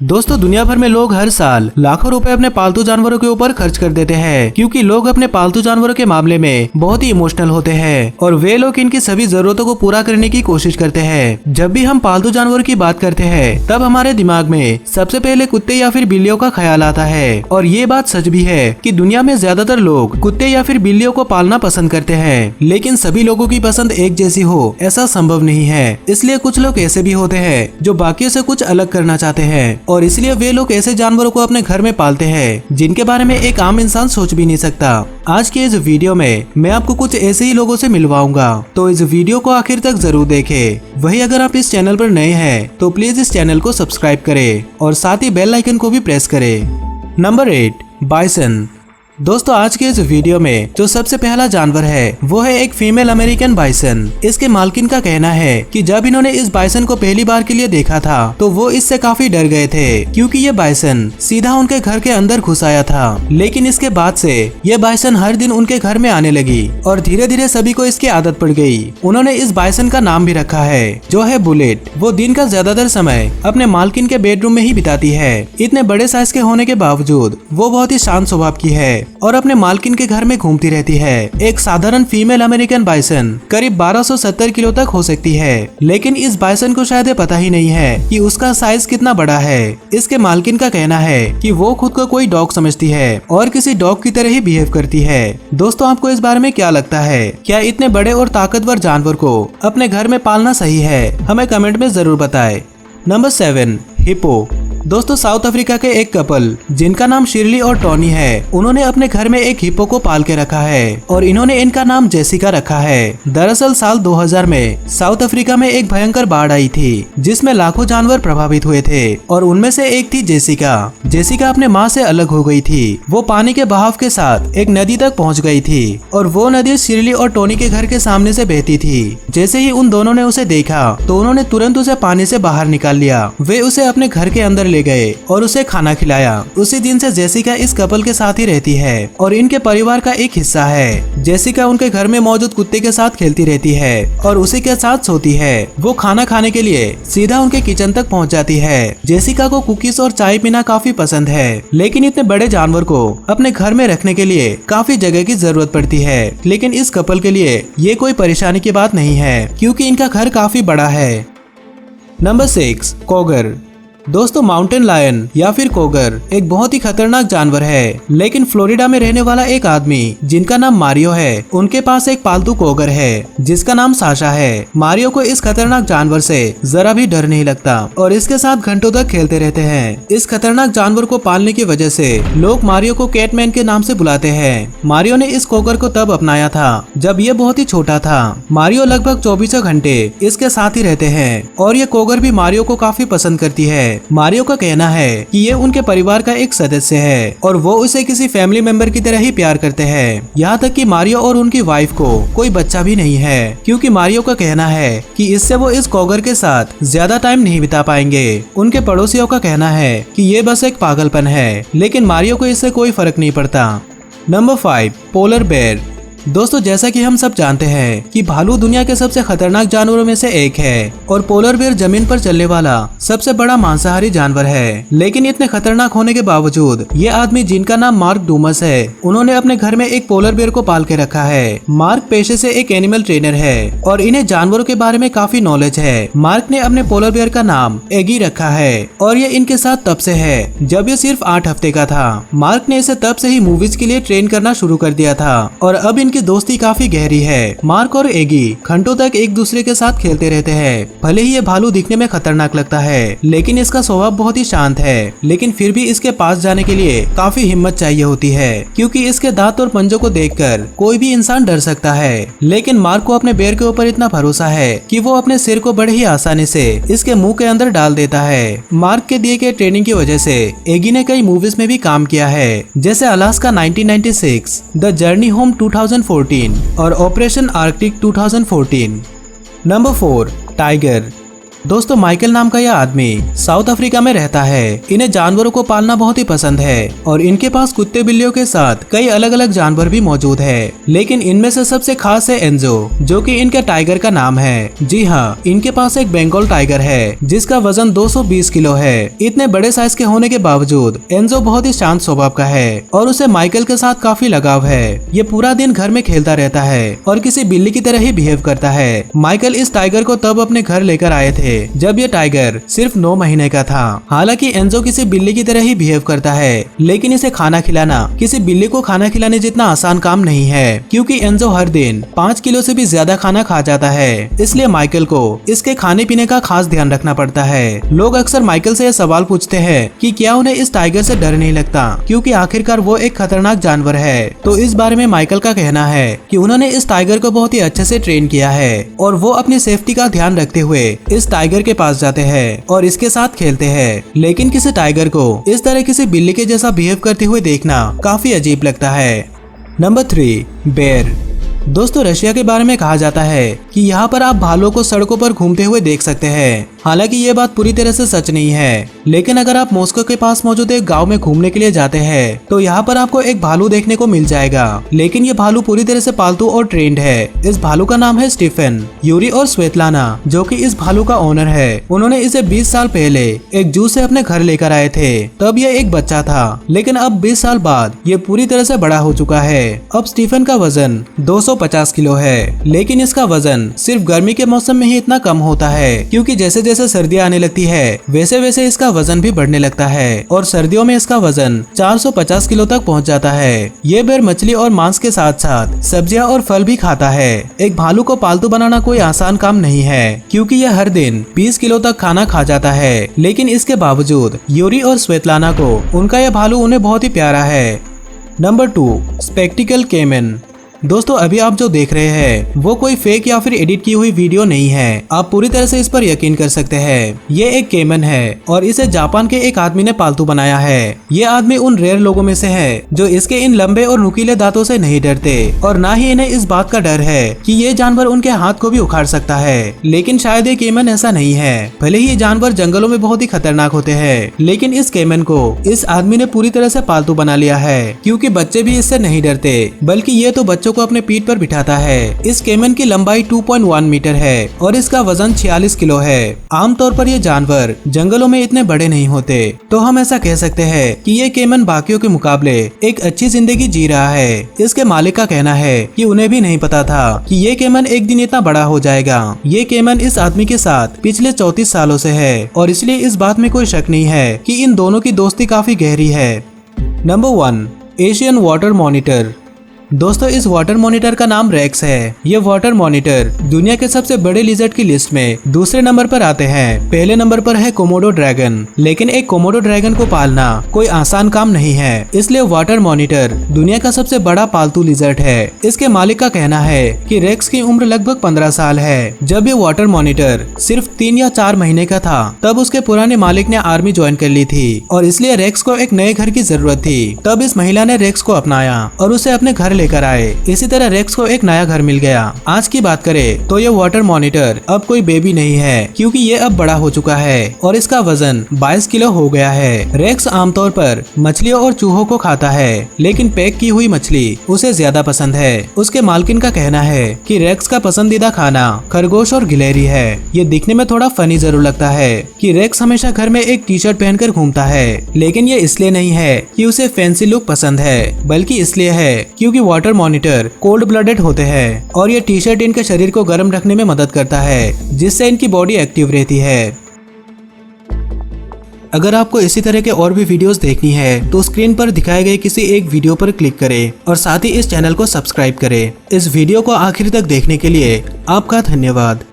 दोस्तों दुनिया भर में लोग हर साल लाखों रुपए अपने पालतू जानवरों के ऊपर खर्च कर देते हैं क्योंकि लोग अपने पालतू जानवरों के मामले में बहुत ही इमोशनल होते हैं और वे लोग इनकी सभी जरूरतों को पूरा करने की कोशिश करते हैं। जब भी हम पालतू जानवरों की बात करते हैं तब हमारे दिमाग में सबसे पहले कुत्ते या फिर बिल्लियों का ख्याल आता है और ये बात सच भी है कि दुनिया में ज्यादातर लोग कुत्ते या फिर बिल्लियों को पालना पसंद करते हैं, लेकिन सभी लोगों की पसंद एक जैसी हो ऐसा संभव नहीं है। इसलिए कुछ लोग ऐसे भी होते हैं जो बाकियों से कुछ अलग करना चाहते हैं और इसलिए वे लोग ऐसे जानवरों को अपने घर में पालते हैं जिनके बारे में एक आम इंसान सोच भी नहीं सकता। आज के इस वीडियो में मैं आपको कुछ ऐसे ही लोगों से मिलवाऊंगा, तो इस वीडियो को आखिर तक जरूर देखें। वही अगर आप इस चैनल पर नए हैं तो प्लीज इस चैनल को सब्सक्राइब करें और साथ ही बेल आइकन को भी प्रेस करें। Number 8, bison. दोस्तों आज के इस वीडियो में जो सबसे पहला जानवर है वो है एक फीमेल अमेरिकन बाइसन। इसके मालकिन का कहना है कि जब इन्होंने इस बाइसन को पहली बार के लिए देखा था तो वो इससे काफी डर गए थे क्योंकि ये बाइसन सीधा उनके घर के अंदर घुस आया था। लेकिन इसके बाद से ये बाइसन हर दिन उनके घर में आने लगी और धीरे धीरे सभी को इसकी आदत पड़ गई। उन्होंने इस बाइसन का नाम भी रखा है जो है बुलेट। वो दिन का ज्यादातर समय अपने मालकिन के बेडरूम में ही बिताती है। इतने बड़े साइज के होने के बावजूद वो बहुत ही शांत स्वभाव की है और अपने मालकिन के घर में घूमती रहती है। एक साधारण फीमेल अमेरिकन बाइसन करीब 1270 किलो तक हो सकती है, लेकिन इस बाइसन को शायद पता ही नहीं है कि उसका साइज कितना बड़ा है। इसके मालकिन का कहना है कि वो खुद को कोई डॉग समझती है और किसी डॉग की तरह ही बिहेव करती है। दोस्तों आपको इस बारे में क्या लगता है? क्या इतने बड़े और ताकतवर जानवर को अपने घर में पालना सही है? हमें कमेंट में जरूर बताएं। Number 7, hippo. दोस्तों साउथ अफ्रीका के एक कपल जिनका नाम शिरली और टॉनी है, उन्होंने अपने घर में एक हिप्पो को पाल के रखा है और इन्होंने इनका नाम जेसिका रखा है। दरअसल साल 2000 में साउथ अफ्रीका में एक भयंकर बाढ़ आई थी जिसमें लाखों जानवर प्रभावित हुए थे और उनमें से एक थी जेसिका। जेसिका अपने माँ से अलग हो गई थी। वो पानी के बहाव के साथ एक नदी तक पहुँच गई थी और वो नदी शिरली और टोनी के घर के सामने से बहती थी। जैसे ही उन दोनों ने उसे देखा तो उन्होंने तुरंत उसे पानी से बाहर निकाल लिया। वे उसे अपने घर के अंदर ले गए और उसे खाना खिलाया। उसी दिन से जेसिका इस कपल के साथ ही रहती है और इनके परिवार का एक हिस्सा है। जेसिका उनके घर में मौजूद कुत्ते के साथ खेलती रहती है और उसी के साथ सोती है। वो खाना खाने के लिए सीधा उनके किचन तक पहुंच जाती है। जेसिका को कुकीज और चाय पीना काफी पसंद है, लेकिन इतने बड़े जानवर को अपने घर में रखने के लिए काफी जगह की जरूरत पड़ती है। लेकिन इस कपल के लिए ये कोई परेशानी की बात नहीं है क्योंकि इनका घर काफी बड़ा है। नंबर 6, कोगर। दोस्तों माउंटेन लायन या फिर कोगर एक बहुत ही खतरनाक जानवर है, लेकिन फ्लोरिडा में रहने वाला एक आदमी जिनका नाम मारियो है, उनके पास एक पालतू कोगर है जिसका नाम साशा है। मारियो को इस खतरनाक जानवर से जरा भी डर नहीं लगता और इसके साथ घंटों तक खेलते रहते हैं। इस खतरनाक जानवर को पालने की वजह से लोग मारियो को कैटमैन के नाम से बुलाते हैं। मारियो ने इस कोगर को तब अपनाया था जब ये बहुत ही छोटा था। मारियो लगभग 24 घंटे इसके साथ ही रहते हैं और ये कोगर भी मारियो को काफी पसंद करती है। मारियो का कहना है कि ये उनके परिवार का एक सदस्य है और वो उसे किसी फैमिली मेंबर की तरह ही प्यार करते हैं। यहाँ तक कि मारियो और उनकी वाइफ को कोई बच्चा भी नहीं है क्योंकि मारियो का कहना है कि इससे वो इस कोगर के साथ ज्यादा टाइम नहीं बिता पाएंगे। उनके पड़ोसियों का कहना है कि ये बस एक पागलपन है, लेकिन मारियो को इससे कोई फर्क नहीं पड़ता। Number 5, polar bear. दोस्तों जैसा कि हम सब जानते हैं कि भालू दुनिया के सबसे खतरनाक जानवरों में से एक है और पोलर बेयर जमीन पर चलने वाला सबसे बड़ा मांसाहारी जानवर है। लेकिन इतने खतरनाक होने के बावजूद ये आदमी जिनका नाम मार्क डूमस है, उन्होंने अपने घर में एक पोलर बेयर को पाल के रखा है। मार्क पेशे से एक एनिमल ट्रेनर है और इन्हें जानवरों के बारे में काफी नॉलेज है। मार्क ने अपने पोलर बेयर का नाम एगी रखा है और ये इनके साथ तब से है जब ये सिर्फ 8 हफ्ते का था। मार्क ने इसे तब से ही मूवीज के लिए ट्रेन करना शुरू कर दिया था और अब इनकी दोस्ती काफी गहरी है। मार्क और एगी घंटों तक एक दूसरे के साथ खेलते रहते हैं। भले ही ये भालू दिखने में खतरनाक लगता है, लेकिन इसका स्वभाव बहुत ही शांत है। लेकिन फिर भी इसके पास जाने के लिए काफी हिम्मत चाहिए होती है क्योंकि इसके दांत और पंजों को देखकर कोई भी इंसान डर सकता है। लेकिन मार्क को अपने बेर के ऊपर इतना भरोसा है कि वो अपने सिर को बड़े ही आसानी से इसके मुंह के अंदर डाल देता है। मार्क के दिए गए ट्रेनिंग की वजह से एगी ने कई मूवीज में भी काम किया है, जैसे अलास्का 1996, द जर्नी होम 2014 और ऑपरेशन आर्कटिक 2014। Number 4, tiger. दोस्तों माइकल नाम का यह आदमी साउथ अफ्रीका में रहता है। इन्हें जानवरों को पालना बहुत ही पसंद है और इनके पास कुत्ते बिल्लियों के साथ कई अलग अलग जानवर भी मौजूद है, लेकिन इनमें से सबसे खास है एंजो, जो कि इनके टाइगर का नाम है। जी हाँ, इनके पास एक बंगाल टाइगर है जिसका वजन 220 किलो है। इतने बड़े साइज के होने के बावजूद एंजो बहुत ही शांत स्वभाव का है और उसे माइकल के साथ काफी लगाव है। ये पूरा दिन घर में खेलता रहता है और किसी बिल्ली की तरह ही बिहेव करता है। माइकल इस टाइगर को तब अपने घर लेकर आए थे जब ये टाइगर सिर्फ 9 महीने का था। हालांकि एंजो किसी बिल्ली की तरह ही बिहेव करता है, लेकिन इसे खाना खिलाना किसी बिल्ली को खाना खिलाने जितना आसान काम नहीं है, क्योंकि एंजो हर दिन 5 किलो से भी ज्यादा खाना खा जाता है। इसलिए माइकल को इसके खाने पीने का खास ध्यान रखना पड़ता है। लोग अक्सर माइकल से यह सवाल पूछते हैं कि क्या उन्हें इस टाइगर से डर नहीं लगता, क्योंकि आखिरकार वो एक खतरनाक जानवर है। तो इस बारे में माइकल का कहना है कि उन्होंने इस टाइगर को बहुत ही अच्छे से ट्रेन किया है और वो अपनी सेफ्टी का ध्यान रखते हुए इस टाइगर के पास जाते हैं और इसके साथ खेलते हैं। लेकिन किसी टाइगर को इस तरह किसी बिल्ली के जैसा बिहेव करते हुए देखना काफी अजीब लगता है। नंबर 3, बेर। दोस्तों रशिया के बारे में कहा जाता है कि यहाँ पर आप भालू को सड़कों पर घूमते हुए देख सकते हैं। हालांकि ये बात पूरी तरह से सच नहीं है, लेकिन अगर आप मॉस्को के पास मौजूद एक गांव में घूमने के लिए जाते हैं तो यहाँ पर आपको एक भालू देखने को मिल जाएगा। लेकिन ये भालू पूरी तरह से पालतू और ट्रेंड है। इस भालू का नाम है स्टीफन। यूरी और स्वेतलाना जो कि इस भालू का ओनर है, उन्होंने इसे 20 साल पहले एक जू से अपने घर लेकर आए थे। तब ये एक बच्चा था, लेकिन अब 20 साल बाद ये पूरी तरह से बड़ा हो चुका है। अब स्टीफन का वजन 250 किलो है, लेकिन इसका वजन सिर्फ गर्मी के मौसम में ही इतना कम होता है, क्योंकि जैसे जैसे सर्दियां आने लगती है वैसे वैसे इसका वजन भी बढ़ने लगता है और सर्दियों में इसका वजन 450 किलो तक पहुंच जाता है। ये बेर मछली और मांस के साथ साथ सब्जियां और फल भी खाता है। एक भालू को पालतू बनाना कोई आसान काम नहीं है, क्योंकि यह हर दिन 20 किलो तक खाना खा जाता है। लेकिन इसके बावजूद यूरी और स्वेतलाना को उनका यह भालू उन्हें बहुत ही प्यारा है। नंबर 2, स्पेक्टिकल केमन। दोस्तों अभी आप जो देख रहे हैं वो कोई फेक या फिर एडिट की हुई वीडियो नहीं है। आप पूरी तरह से इस पर यकीन कर सकते हैं। ये एक केमन है और इसे जापान के एक आदमी ने पालतू बनाया है। ये आदमी उन रेयर लोगों में से है जो इसके इन लंबे और नुकीले दांतों से नहीं डरते और ना ही इन्हें इस बात का डर है कि ये जानवर उनके हाथ को भी उखाड़ सकता है। लेकिन शायद ये केमन ऐसा नहीं है। भले ही ये जानवर जंगलों में बहुत ही खतरनाक होते हैं, लेकिन इस केमन को इस आदमी ने पूरी तरह से पालतू बना लिया है, क्योंकि बच्चे भी इससे नहीं डरते, बल्कि ये तो बच्चों को अपने पीठ पर बिठाता है। इस केमन की लंबाई 2.1 मीटर है और इसका वजन 46 किलो है। आमतौर पर ये जानवर जंगलों में इतने बड़े नहीं होते, तो हम ऐसा कह सकते हैं कि ये केमन बाकियों के मुकाबले एक अच्छी जिंदगी जी रहा है। इसके मालिक का कहना है कि उन्हें भी नहीं पता था कि ये केमन एक दिन इतना बड़ा हो जाएगा। ये केमन इस आदमी के साथ पिछले 34 सालों से है और इसलिए इस बात में कोई शक नहीं है कि इन दोनों की दोस्ती काफी गहरी है। Number 1, Asian water monitor. दोस्तों इस वाटर मॉनिटर का नाम रेक्स है। ये वाटर मॉनिटर दुनिया के सबसे बड़े लिजर्ड की लिस्ट में दूसरे नंबर पर आते हैं। पहले नंबर पर है कोमोडो ड्रैगन। लेकिन एक कोमोडो ड्रैगन को पालना कोई आसान काम नहीं है, इसलिए वाटर मॉनिटर दुनिया का सबसे बड़ा पालतू लिजर्ड है। इसके मालिक का कहना है कि रेक्स की उम्र लगभग 15 साल है। जब ये वाटर मॉनिटर सिर्फ 3 या 4 महीने का था तब उसके पुराने मालिक ने आर्मी ज्वाइन कर ली थी और इसलिए रेक्स को एक नए घर की जरूरत थी। तब इस महिला ने रेक्स को अपनाया और उसे अपने घर लेकर आए। इसी तरह रेक्स को एक नया घर मिल गया। आज की बात करें तो ये वाटर मॉनिटर अब कोई बेबी नहीं है, क्योंकि ये अब बड़ा हो चुका है और इसका वजन 22 किलो हो गया है। रेक्स आमतौर पर मछलियों और चूहों को खाता है, लेकिन पैक की हुई मछली उसे ज्यादा पसंद है। उसके मालकिन का कहना है कि रेक्स का पसंदीदा खाना खरगोश और गिलहरी है। ये दिखने में थोड़ा फनी जरूर लगता है कि रेक्स हमेशा घर में एक टी शर्ट पहनकर घूमता है, लेकिन ये इसलिए नहीं है कि उसे फैंसी लुक पसंद है, बल्कि इसलिए है क्योंकि वाटर मॉनिटर कोल्ड ब्लडेड होते हैं और ये टी शर्ट इनके शरीर को गर्म रखने में मदद करता है, जिससे इनकी बॉडी एक्टिव रहती है। अगर आपको इसी तरह के और भी वीडियोस देखनी है तो स्क्रीन पर दिखाए गए किसी एक वीडियो पर क्लिक करें और साथ ही इस चैनल को सब्सक्राइब करें। इस वीडियो को आखिर तक देखने के लिए आपका धन्यवाद।